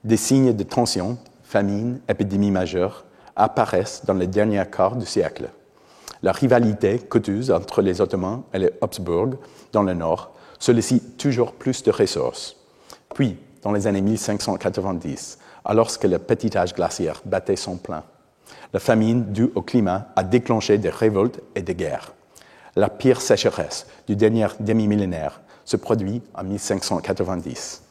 Des signes de tension, famine, épidémies majeures apparaissent dans les derniers quarts du siècle. La rivalité coûteuse entre les Ottomans et les Habsbourg dans le nord sollicite toujours plus de ressources. Puis, dans les années 1590, alors que le petit âge glaciaire battait son plein, la famine due au climat a déclenché des révoltes et des guerres. La pire sécheresse du dernier demi-millénaire se produit en 1590.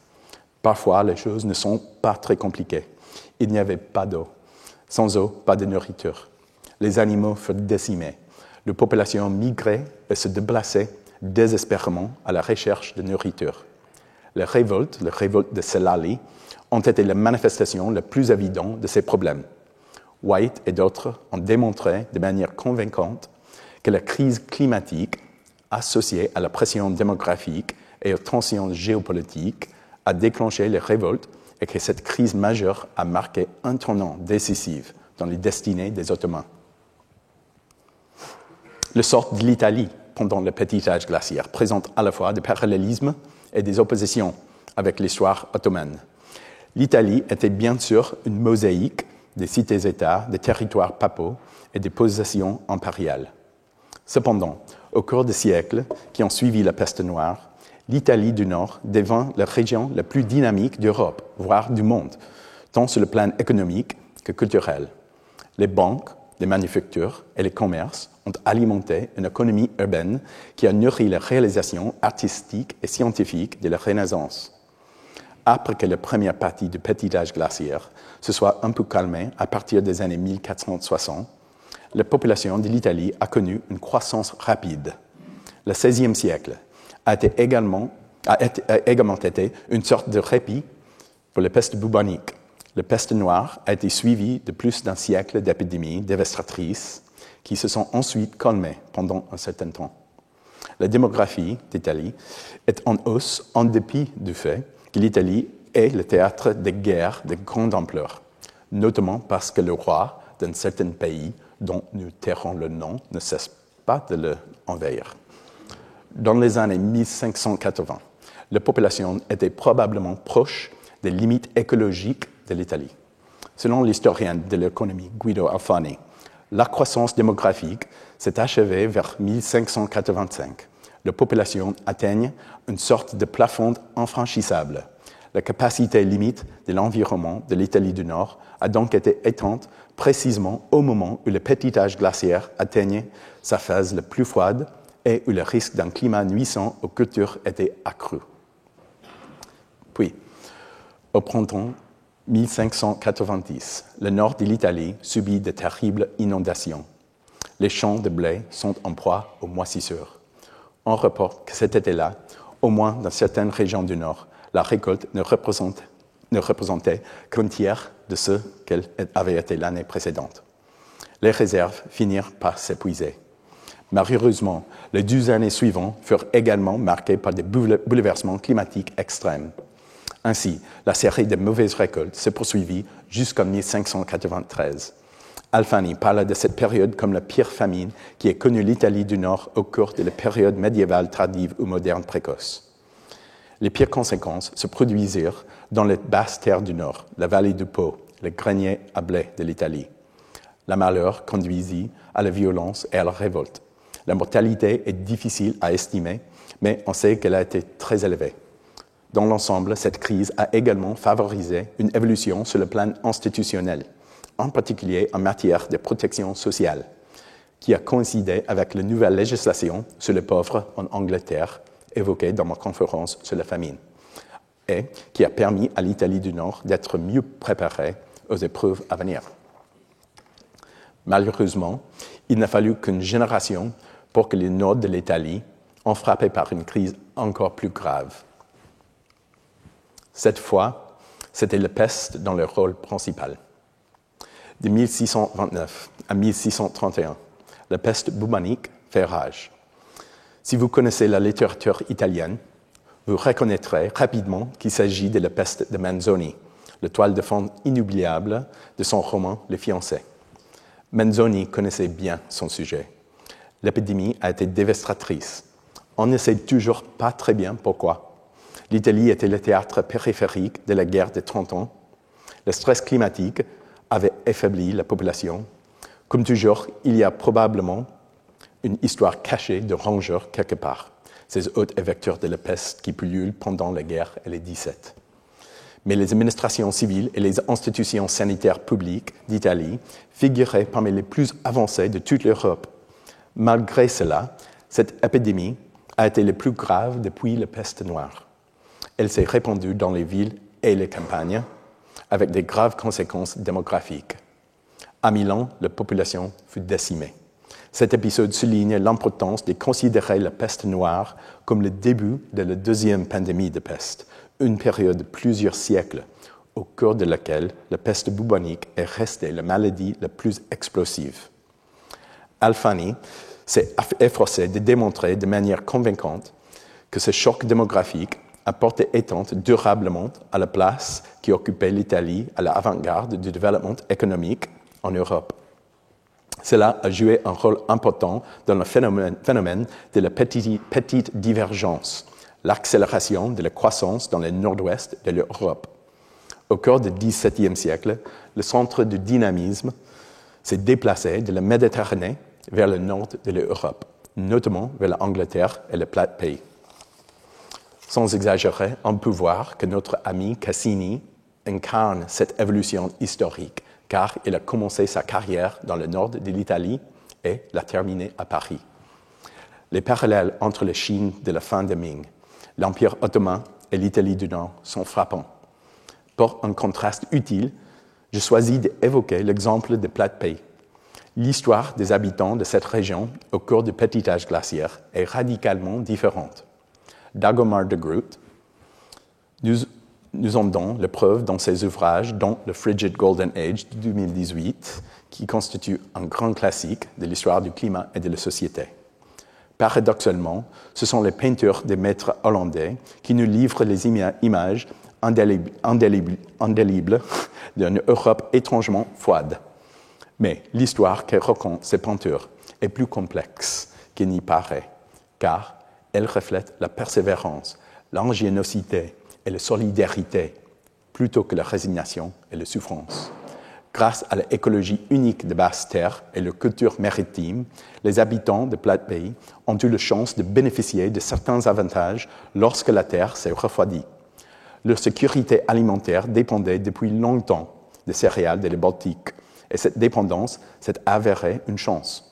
Parfois, les choses ne sont pas très compliquées. Il n'y avait pas d'eau. Sans eau, pas de nourriture. Les animaux furent décimés. La population migrait et se déplaçait désespérément à la recherche de nourriture. Les révoltes de Sellali, ont été la manifestation la plus évidente de ces problèmes. White et d'autres ont démontré de manière convaincante que la crise climatique associée à la pression démographique et aux tensions géopolitiques a déclenché les révoltes et que cette crise majeure a marqué un tournant décisif dans les destinées des Ottomans. Le sort de l'Italie pendant le petit âge glaciaire présente à la fois des parallélismes et des oppositions avec l'histoire ottomane. L'Italie était bien sûr une mosaïque des cités-États, des territoires papaux et des possessions impériales. Cependant, au cours des siècles qui ont suivi la peste noire, l'Italie du Nord devint la région la plus dynamique d'Europe, voire du monde, tant sur le plan économique que culturel. Les banques, les manufactures et les commerces ont alimenté une économie urbaine qui a nourri les réalisations artistiques et scientifiques de la Renaissance. Après que la première partie du petit âge glaciaire se soit un peu calmée à partir des années 1460, la population de l'Italie a connu une croissance rapide. Le XVIe siècle a également été une sorte de répit pour la peste bubonique. La peste noire a été suivie de plus d'un siècle d'épidémies dévastatrices qui se sont ensuite calmées pendant un certain temps. La démographie d'Italie est en hausse en dépit du fait que l'Italie est le théâtre de guerres de grande ampleur, notamment parce que le roi d'un certain pays, dont nous tairons le nom, ne cesse pas de l'envahir. Dans les années 1580, la population était probablement proche des limites écologiques de l'Italie. Selon l'historien de l'économie Guido Alfani, la croissance démographique s'est achevée vers 1585. La population atteigne une sorte de plafond infranchissable. La capacité limite de l'environnement de l'Italie du Nord a donc été éteinte précisément au moment où le petit âge glaciaire atteignait sa phase la plus froide et où le risque d'un climat nuisant aux cultures était accru. Puis, au printemps 1590, le nord de l'Italie subit de terribles inondations. Les champs de blé sont en proie aux moisissures. On reporte que cet été-là, au moins dans certaines régions du nord, la récolte ne représente ne représentait qu'un tiers de ce qu'elle avait été l'année précédente. Les réserves finirent par s'épuiser. Malheureusement, les 12 années suivantes furent également marquées par des bouleversements climatiques extrêmes. Ainsi, la série de mauvaises récoltes se poursuivit jusqu'en 1593. Alfani parle de cette période comme la pire famine qui ait connu l'Italie du Nord au cours de la période médiévale tardive ou moderne précoce. Les pires conséquences se produisirent dans les basses terres du Nord, la vallée du Pô, le grenier à blé de l'Italie. La malheur conduisit à la violence et à la révolte. La mortalité est difficile à estimer, mais on sait qu'elle a été très élevée. Dans l'ensemble, cette crise a également favorisé une évolution sur le plan institutionnel, en particulier en matière de protection sociale, qui a coïncidé avec la nouvelle législation sur les pauvres en Angleterre, évoquée dans ma conférence sur la famine, et qui a permis à l'Italie du Nord d'être mieux préparée aux épreuves à venir. Malheureusement, il n'a fallu qu'une génération pour que le nord de l'Italie en frappé par une crise encore plus grave. Cette fois, c'était la peste dans le rôle principal. De 1629 à 1631, la peste bubonique fait rage. Si vous connaissez la littérature italienne, vous reconnaîtrez rapidement qu'il s'agit de la peste de Manzoni, le toile de fond inoubliable de son roman Les Fiancés. Manzoni connaissait bien son sujet. L'épidémie a été dévastatrice. On ne sait toujours pas très bien pourquoi. L'Italie était le théâtre périphérique de la guerre des 30 ans. Le stress climatique avait affaibli la population. Comme toujours, il y a probablement une histoire cachée de rongeurs quelque part, ces hôtes et vecteurs de la peste qui pullulent pendant la guerre et les 17. Mais les administrations civiles et les institutions sanitaires publiques d'Italie figuraient parmi les plus avancées de toute l'Europe. Malgré cela, cette épidémie a été la plus grave depuis la peste noire. Elle s'est répandue dans les villes et les campagnes, avec de graves conséquences démographiques. À Milan, la population fut décimée. Cet épisode souligne l'importance de considérer la peste noire comme le début de la deuxième pandémie de peste, une période de plusieurs siècles, au cours de laquelle la peste bubonique est restée la maladie la plus explosive. Alfani s'est efforcé de démontrer de manière convaincante que ce choc démographique a porté atteinte durablement à la place qui occupait l'Italie à l'avant-garde du développement économique en Europe. Cela a joué un rôle important dans le phénomène de la petite divergence, l'accélération de la croissance dans le nord-ouest de l'Europe. Au cours du XVIIe siècle, le centre du dynamisme s'est déplacé de la Méditerranée vers le nord de l'Europe, notamment vers l'Angleterre et le Platte-Pays. Sans exagérer, on peut voir que notre ami Cassini incarne cette évolution historique, car il a commencé sa carrière dans le nord de l'Italie et l'a terminé à Paris. Les parallèles entre la Chine de la fin de Ming, l'Empire ottoman et l'Italie du Nord sont frappants. Pour un contraste utile, je choisis d'évoquer l'exemple de Platte-Pays. L'histoire des habitants de cette région au cours du petit âge glaciaire est radicalement différente. Dagomar de Groot nous en donne la preuve dans ses ouvrages, dont le Frigid Golden Age de 2018, qui constitue un grand classique de l'histoire du climat et de la société. Paradoxalement, ce sont les peintures des maîtres hollandais qui nous livrent les images indélibles d'une Europe étrangement froide. Mais l'histoire que racontent ces peintures est plus complexe qu'il n'y paraît, car elle reflète la persévérance, l'ingéniosité et la solidarité, plutôt que la résignation et la souffrance. Grâce à l'écologie unique de Basse-Terre et leur culture maritime, les habitants de Platte-Pays ont eu la chance de bénéficier de certains avantages lorsque la Terre s'est refroidie. Leur sécurité alimentaire dépendait depuis longtemps des céréales de la Baltique, et cette dépendance s'est avérée une chance.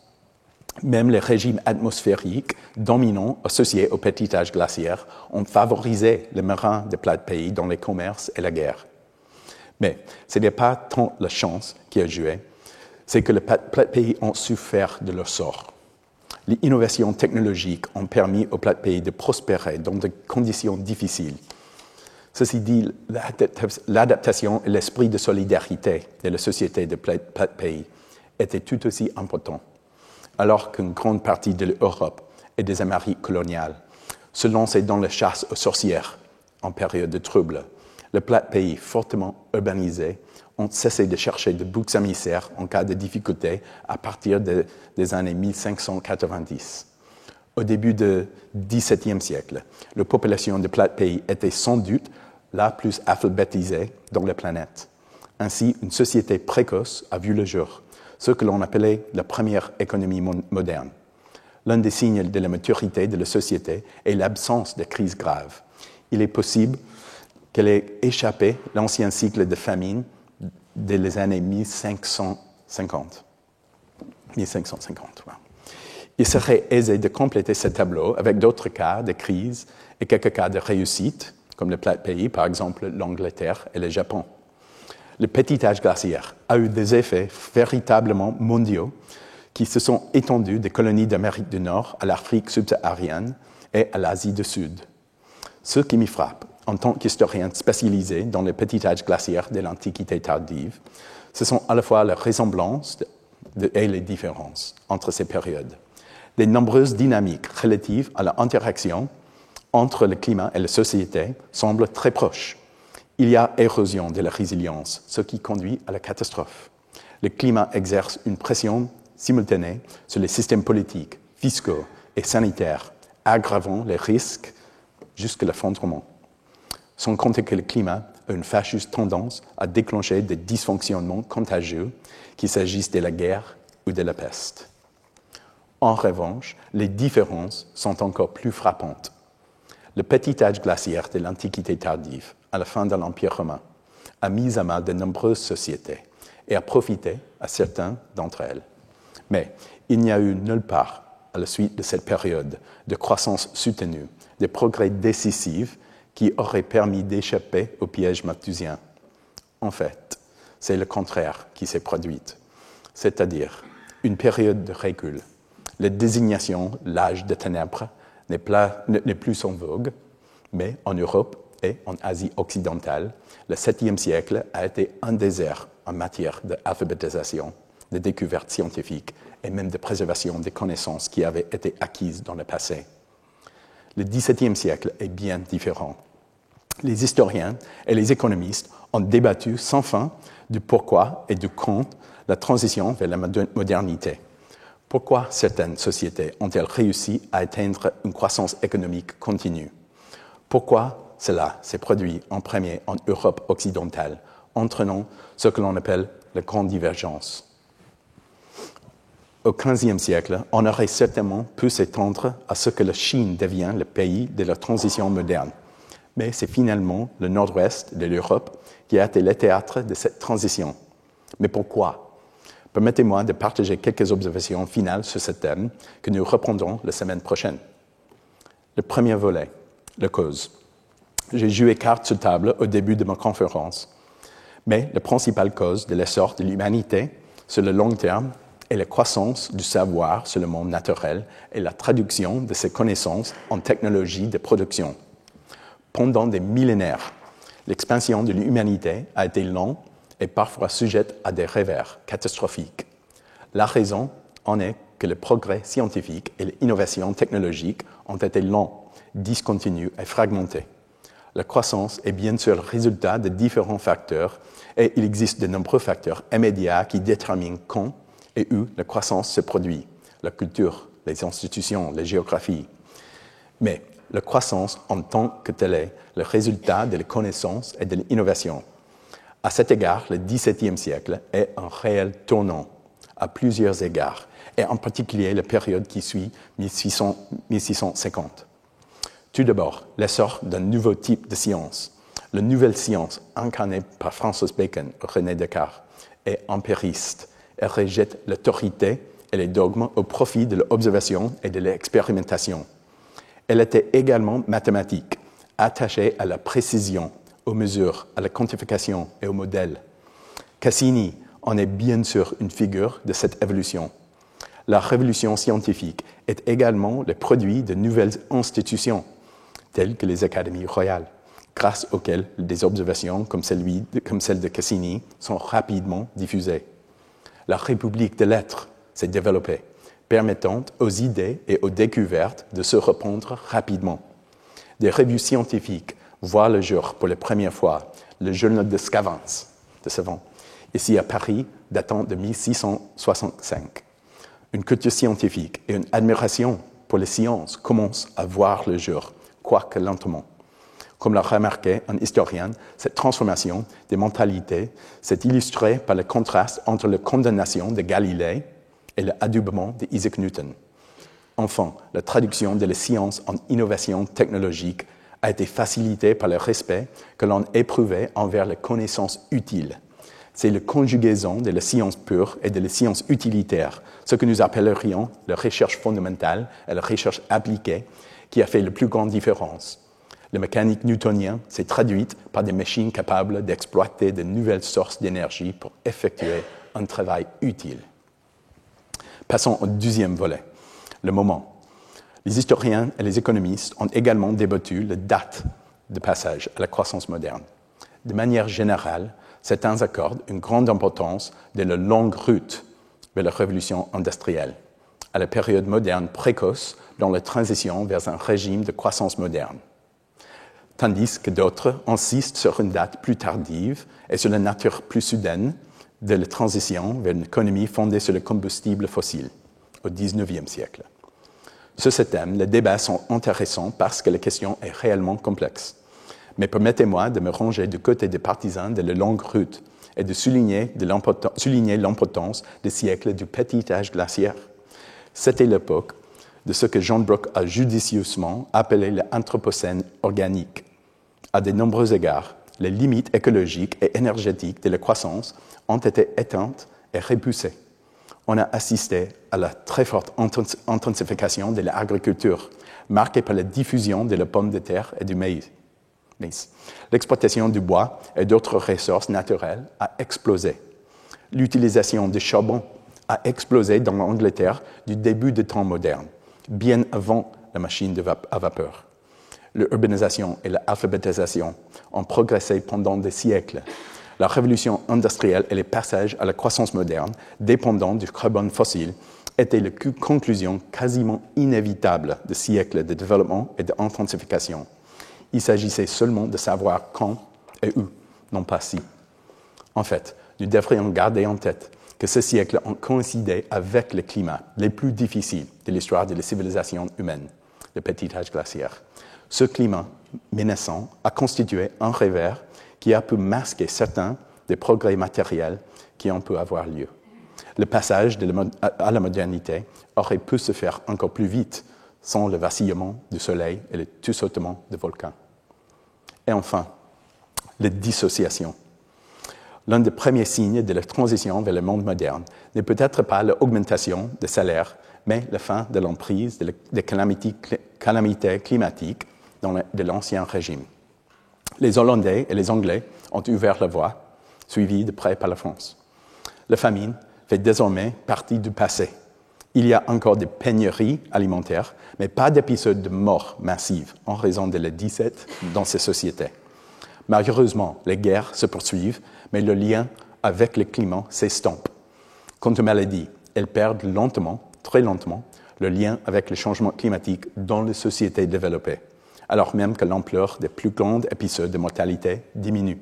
Même les régimes atmosphériques dominants associés au petit âge glaciaire ont favorisé les marins de Platte-Pays dans les commerces et la guerre. Mais ce n'est pas tant la chance qui a joué, c'est que les Platte-Pays ont souffert de leur sort. Les innovations technologiques ont permis aux Platte-Pays de prospérer dans des conditions difficiles. Ceci dit, l'adaptation et l'esprit de solidarité de la société de Platte Pays étaient tout aussi importants, alors qu'une grande partie de l'Europe et des Amériques coloniales se lançaient dans la chasse aux sorcières en période de troubles. Le Platte Pays, fortement urbanisé, ont cessé de chercher de boucs émissaires en cas de difficulté à partir des années 1590. Au début du XVIIe siècle, la population de Platte Pays était sans doute la plus alphabétisée dans la planète. Ainsi, une société précoce a vu le jour, ce que l'on appelait la première économie moderne. L'un des signes de la maturité de la société est l'absence de crises graves. Il est possible qu'elle ait échappé l'ancien cycle de famine dès les années 1550. 1550, ouais. Il serait aisé de compléter ce tableau avec d'autres cas de crise et quelques cas de réussite, comme le Platte Pays, par exemple l'Angleterre et le Japon. Le petit âge glaciaire a eu des effets véritablement mondiaux qui se sont étendus des colonies d'Amérique du Nord à l'Afrique subsaharienne et à l'Asie du Sud. Ce qui m'y frappe, en tant qu'historien spécialisé dans le petit âge glaciaire de l'Antiquité tardive, ce sont à la fois les ressemblances et les différences entre ces périodes. Les nombreuses dynamiques relatives à l'interaction entre le climat et la société semblent très proches. Il y a érosion de la résilience, ce qui conduit à la catastrophe. Le climat exerce une pression simultanée sur les systèmes politiques, fiscaux et sanitaires, aggravant les risques jusqu'à l'effondrement. Sans compter que le climat a une fâcheuse tendance à déclencher des dysfonctionnements contagieux, qu'il s'agisse de la guerre ou de la peste. En revanche, les différences sont encore plus frappantes. Le petit âge glaciaire de l'Antiquité tardive, à la fin de l'Empire romain, a mis à mal de nombreuses sociétés et a profité à certaines d'entre elles. Mais il n'y a eu nulle part, à la suite de cette période de croissance soutenue, de progrès décisifs qui auraient permis d'échapper au piège malthusien. En fait, c'est le contraire qui s'est produit, c'est-à-dire une période de recul. La désignation « l'âge des ténèbres » n'est plus en vogue, mais en Europe et en Asie occidentale, le 7e siècle a été un désert en matière d'alphabétisation, de découvertes scientifiques et même de préservation des connaissances qui avaient été acquises dans le passé. Le XVIIe siècle est bien différent. Les historiens et les économistes ont débattu sans fin du pourquoi et du quand la transition vers la modernité. Pourquoi certaines sociétés ont-elles réussi à atteindre une croissance économique continue? Pourquoi cela s'est produit en premier en Europe occidentale, entraînant ce que l'on appelle la grande divergence? Au XVe siècle, on aurait certainement pu s'étendre à ce que la Chine devient le pays de la transition moderne. Mais c'est finalement le nord-ouest de l'Europe qui a été le théâtre de cette transition. Mais pourquoi? Permettez-moi de partager quelques observations finales sur ce thème que nous reprendrons la semaine prochaine. Le premier volet, la cause. J'ai joué carte sur table au début de ma conférence, mais la principale cause de l'essor de l'humanité sur le long terme est la croissance du savoir sur le monde naturel et la traduction de ces connaissances en technologies de production. Pendant des millénaires, l'expansion de l'humanité a été lente et parfois sujette à des revers catastrophiques. La raison en est que le progrès scientifique et l'innovation technologique ont été lents, discontinus et fragmentés. La croissance est bien sûr le résultat de différents facteurs et il existe de nombreux facteurs immédiats qui déterminent quand et où la croissance se produit, la culture, les institutions, la géographie. Mais la croissance en tant que telle est le résultat de la connaissance et de l'innovation. À cet égard, le XVIIe siècle est un réel tournant à plusieurs égards, et en particulier la période qui suit 1650. Tout d'abord, l'essor d'un nouveau type de science. La nouvelle science, incarnée par Francis Bacon, René Descartes, est empiriste. Elle rejette l'autorité et les dogmes au profit de l'observation et de l'expérimentation. Elle était également mathématique, attachée à la précision, aux mesures, à la quantification et aux modèles. Cassini en est bien sûr une figure de cette évolution. La révolution scientifique est également le produit de nouvelles institutions, telles que les académies royales, grâce auxquelles des observations comme celle de Cassini sont rapidement diffusées. La République des lettres s'est développée, permettant aux idées et aux découvertes de se répandre rapidement. Des revues scientifiques voient le jour pour la première fois, le journal de Savant, ici à Paris, datant de 1665. Une culture scientifique et une admiration pour les sciences commencent à voir le jour, quoique lentement. Comme l'a remarqué un historien, cette transformation des mentalités s'est illustrée par le contraste entre la condamnation de Galilée et l'adoubement d'Isaac Newton. Enfin, la traduction de la science en innovation technologique a été facilitée par le respect que l'on éprouvait envers les connaissances utiles. C'est la conjugaison de la science pure et de la science utilitaire, ce que nous appellerions la recherche fondamentale et la recherche appliquée, qui a fait la plus grande différence. La mécanique newtonienne s'est traduite par des machines capables d'exploiter de nouvelles sources d'énergie pour effectuer un travail utile. Passons au deuxième volet, le moment. Les historiens et les économistes ont également débattu la date de passage à la croissance moderne. De manière générale, certains accordent une grande importance de la longue route vers la révolution industrielle, à la période moderne précoce dans la transition vers un régime de croissance moderne, tandis que d'autres insistent sur une date plus tardive et sur la nature plus soudaine de la transition vers une économie fondée sur le combustible fossile au XIXe siècle. Sur ce thème, les débats sont intéressants parce que la question est réellement complexe. Mais permettez-moi de me ranger du côté des partisans de la longue route et de souligner l'importance des siècles du petit âge glaciaire. C'était l'époque de ce que John Brooke a judicieusement appelé l'anthropocène organique. À de nombreux égards, les limites écologiques et énergétiques de la croissance ont été éteintes et repoussées. On a assisté à la très forte intensification de l'agriculture, marquée par la diffusion de la pomme de terre et du maïs. L'exploitation du bois et d'autres ressources naturelles a explosé. L'utilisation du charbon a explosé dans l'Angleterre du début des temps modernes, bien avant la machine à vapeur. L'urbanisation et l'alphabétisation ont progressé pendant des siècles. La révolution industrielle et le passage à la croissance moderne, dépendant du carbone fossile, étaient la conclusion quasiment inévitable de siècles de développement et d'intensification. Il s'agissait seulement de savoir quand et où, non pas si. En fait, nous devrions garder en tête que ces siècles ont coïncidé avec les climats les plus difficiles de l'histoire de la civilisation humaine, le petit âge glaciaire. Ce climat menaçant a constitué un revers qui a pu masquer certains des progrès matériels qui ont pu avoir lieu. Le passage à la modernité aurait pu se faire encore plus vite sans le vacillement du soleil et le tussautement des volcans. Et enfin, la dissociation. L'un des premiers signes de la transition vers le monde moderne n'est peut-être pas l'augmentation des salaires, mais la fin de l'emprise des calamités climatiques de l'ancien régime. Les Hollandais et les Anglais ont ouvert la voie, suivis de près par la France. La famine fait désormais partie du passé. Il y a encore des pénuries alimentaires, mais pas d'épisodes de mort massive en raison de la disette dans ces sociétés. Malheureusement, les guerres se poursuivent, mais le lien avec le climat s'estompe. Quant aux maladies, elles perdent lentement, très lentement, le lien avec le changement climatique dans les sociétés développées, alors même que l'ampleur des plus grands épisodes de mortalité diminue.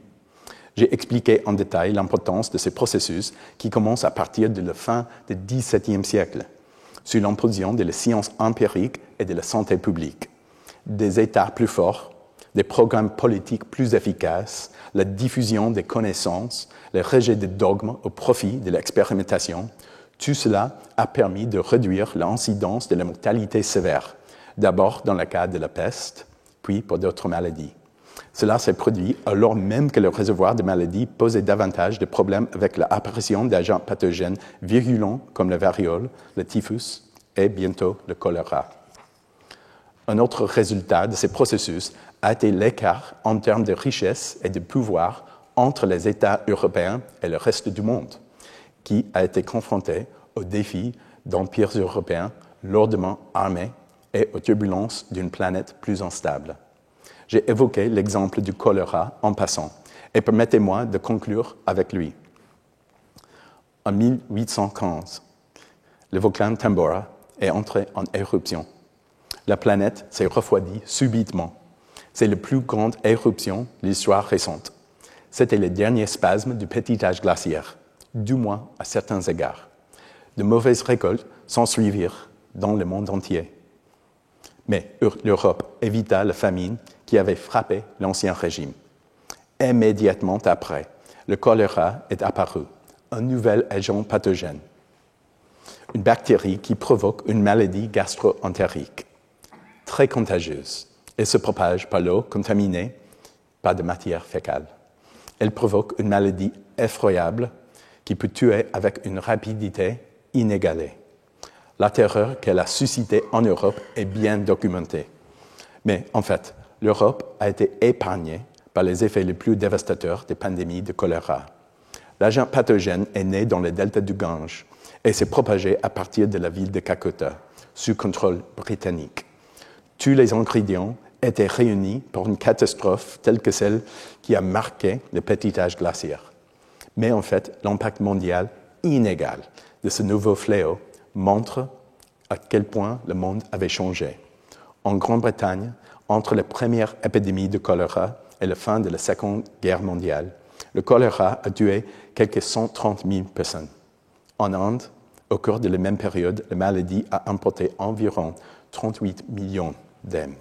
J'ai expliqué en détail l'importance de ces processus qui commencent à partir de la fin du XVIIe siècle, sous l'imposition de la science empirique et de la santé publique. Des États plus forts, des programmes politiques plus efficaces, la diffusion des connaissances, le rejet des dogmes au profit de l'expérimentation, tout cela a permis de réduire l'incidence de la mortalité sévère, d'abord dans le cas de la peste, puis pour d'autres maladies. Cela s'est produit alors même que le réservoir de maladies posait davantage de problèmes avec l'apparition d'agents pathogènes virulents comme la variole, le typhus et bientôt le choléra. Un autre résultat de ces processus a été l'écart en termes de richesse et de pouvoir entre les États européens et le reste du monde, qui a été confronté aux défis d'empires européens lourdement armés et aux turbulences d'une planète plus instable. J'ai évoqué l'exemple du choléra en passant, et permettez-moi de conclure avec lui. En 1815, le volcan Tambora est entré en éruption. La planète s'est refroidie subitement. C'est la plus grande éruption de l'histoire récente. C'était le dernier spasme du petit âge glaciaire, du moins à certains égards. De mauvaises récoltes s'ensuivirent dans le monde entier. Mais l'Europe évita la famine qui avait frappé l'Ancien Régime. Immédiatement après, le choléra est apparu, un nouvel agent pathogène, une bactérie qui provoque une maladie gastro-entérique, très contagieuse, et se propage par l'eau contaminée par de matière fécale. Elle provoque une maladie effroyable qui peut tuer avec une rapidité inégalée. La terreur qu'elle a suscitée en Europe est bien documentée. Mais en fait, l'Europe a été épargnée par les effets les plus dévastateurs des pandémies de choléra. L'agent pathogène est né dans le delta du Gange et s'est propagé à partir de la ville de Calcutta, sous contrôle britannique. Tous les ingrédients étaient réunis pour une catastrophe telle que celle qui a marqué le petit âge glaciaire. Mais en fait, l'impact mondial inégal de ce nouveau fléau montre à quel point le monde avait changé. En Grande-Bretagne, entre la première épidémie de choléra et la fin de la Seconde Guerre mondiale, le choléra a tué quelques 130 000 personnes. En Inde, au cours de la même période, la maladie a importé environ 38 millions d'âmes.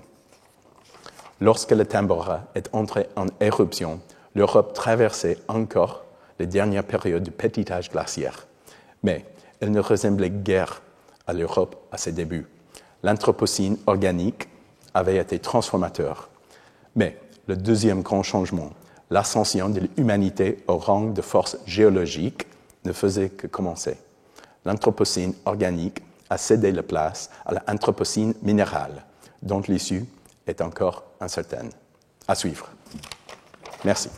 Lorsque le Tambora est entré en éruption, l'Europe traversait encore les dernières périodes du petit âge glaciaire. Mais elle ne ressemblait guère à l'Europe à ses débuts. L'Anthropocène organique avait été transformateur. Mais le deuxième grand changement, l'ascension de l'humanité au rang de force géologique, ne faisait que commencer. L'Anthropocène organique a cédé la place à l'Anthropocène minéral, dont l'issue est encore incertaine. À suivre. Merci.